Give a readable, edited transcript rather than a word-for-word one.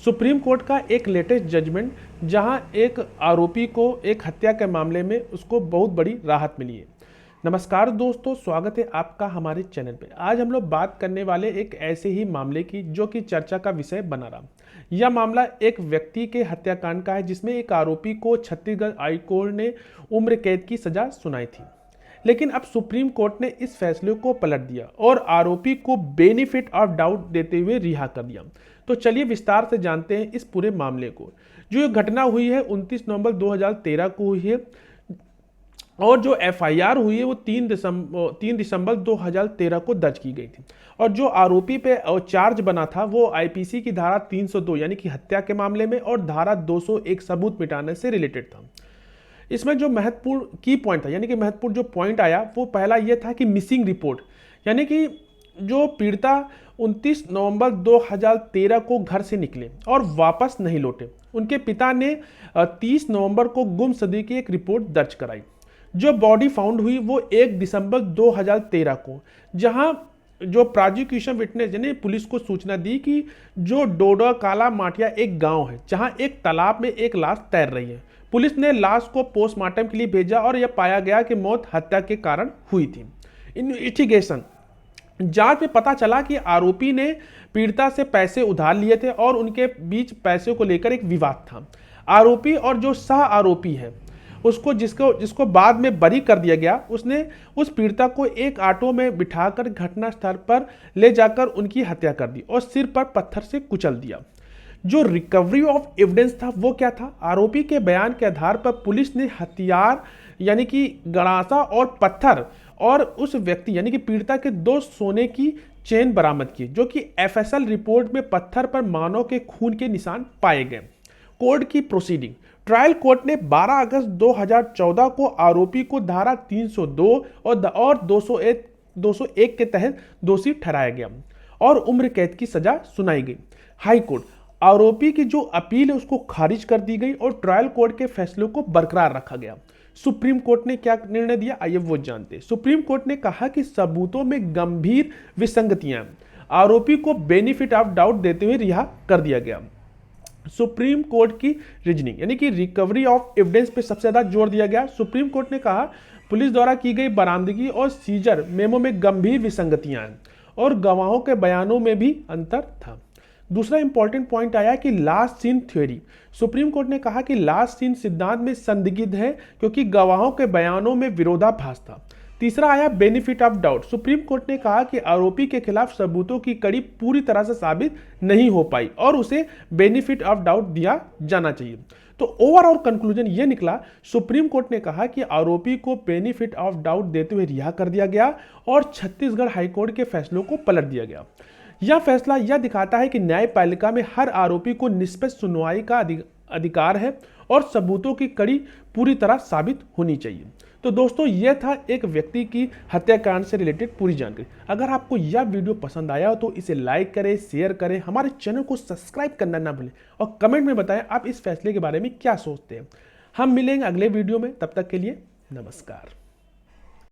Supreme court का एक latest judgement जहां एक आरोपी को एक हत्या के मामले में उसको बहुत बड़ी राहत मिली है। नमस्कार दोस्तों, स्वागत है आपका हमारे चैनल पे। आज हम लोग बात करने वाले एक ऐसे ही मामले की जो कि चर्चा का विषय बना रहा। यह मामला एक व्यक्ति के हत्याकांड का है जिसमें एक आरोपी को छत्तीसगढ़ हाई कोर्ट ने उम्र कैद की सजा सुनाई थी। लेकिन अब सुप्रीम कोर्ट ने इस फैसले को पलट दिया और आरोपी को बेनिफिट ऑफ डाउट देते हुए रिहा कर दिया। तो चलिए विस्तार से जानते हैं इस पूरे मामले को। जो ये घटना हुई है 29 नवंबर 2013 को हुई है और जो एफआईआर हुई है वो 3 दिसंबर 2013 को दर्ज की गई थी। और जो आरोपी पे चार्ज बना था वो आईपीसी की धारा 302 यानी कि हत्या के मामले में और धारा 201 सबूत मिटाने से रिलेटेड था। इसमें जो महत्वपूर्ण की पॉइंट था यानी कि महत्वपूर्ण जो पॉइंट आया वो पहला ये था कि मिसिंग रिपोर्ट, यानी कि जो पीड़िता 29 नवंबर 2013 को घर से निकले और वापस नहीं लौटे, उनके पिता ने 30 नवंबर को गुमशुदगी की एक रिपोर्ट दर्ज कराई। जो बॉडी फाउंड हुई वो 1 दिसंबर 2013 को, जहां जो प्रोसिक्यूशन विटनेस यानी पुलिस को सूचना दी कि जो डोडा काला माटिया एक गांव है जहां एक तालाब में एक लाश तैर रही है। पुलिस ने लाश को पोस्टमार्टम के लिए भेजा और यह पाया गया कि मौत हत्या के कारण हुई थी। इन्वेस्टिगेशन जांच में पता चला कि आरोपी ने पीड़िता से पैसे उधार लिए थे और उनके बीच पैसे को लेकर एक विवाद था। आरोपी और जो सह आरोपी है उसको जिसको बाद में बरी कर दिया गया, उसने उस पीड़िता को एक ऑटो में बिठाकर घटनास्थल पर ले जाकर उनकी हत्या कर दी और सिर पर पत्थर से कुचल दिया। जो रिकवरी ऑफ एविडेंस था वो क्या था? आरोपी के बयान के आधार पर पुलिस ने हथियार यानी कि गड़ासा और पत्थर और उस व्यक्ति यानी कि पीड़िता के 2 सोने की चेन बरामद की, जो कि एफएसएल रिपोर्ट में पत्थर पर मानव के खून के निशान पाए गए। कोर्ट की प्रोसीडिंग, ट्रायल कोर्ट ने 12 अगस्त 2014 को आरोपी को धारा 302 और 201 के तहत दोषी ठहराया गया और उम्र कैद की सजा सुनाई गई। हाई कोर्ट, आरोपी की जो अपील है उसको खारिज कर दी गई और ट्रायल कोर्ट के फैसले को बरकरार रखा गया। सुप्रीम कोर्ट ने क्या निर्णय दिया, आइए वो जानते हैं। सुप्रीम कोर्ट ने कहा कि सबूतों में गंभीर विसंगतियां, आरोपी को बेनिफिट ऑफ डाउट देते हुए रिहा कर दिया गया। सुप्रीम कोर्ट की रीजनिंग यानी कि रिकवरी ऑफ एविडेंस पे सबसे ज्यादा जोर दिया गया। सुप्रीम कोर्ट ने कहा पुलिस द्वारा की गई बरामदगी और सीजर मेमो में गंभीर विसंगतियां हैं और गवाहों के बयानों में भी अंतर था। दूसरा इंपॉर्टेंट पॉइंट आया कि last seen theory. Supreme court ने कहा कि लास्ट सीन सिद्धांत में संदिग्ध है क्योंकि गवाहों के बयानों में विरोधाभास था। तीसरा आया benefit of doubt. Supreme court ने कहा कि आरोपी के खिलाफ सबूतों की कड़ी पूरी तरह से साबित नहीं हो पाई और उसे बेनिफिट ऑफ डाउट दिया जाना चाहिए। तो ओवरऑल कंक्लूजन ये निकला, सुप्रीम कोर्ट ने कहा कि आरोपी को बेनिफिट ऑफ डाउट देते हुए रिहा कर दिया गया और छत्तीसगढ़ हाईकोर्ट के फैसलों को पलट दिया गया। यह फैसला यह दिखाता है कि न्यायपालिका में हर आरोपी को निष्पक्ष सुनवाई का अधिकार है और सबूतों की कड़ी पूरी तरह साबित होनी चाहिए। तो दोस्तों, यह था एक व्यक्ति की हत्याकांड से रिलेटेड पूरी जानकारी। अगर आपको यह वीडियो पसंद आया हो तो इसे लाइक करें, शेयर करें, हमारे चैनल को सब्सक्राइब करना ना भूलें और कमेंट में बताएं आप इस फैसले के बारे में क्या सोचते हैं। हम मिलेंगे अगले वीडियो में, तब तक के लिए नमस्कार।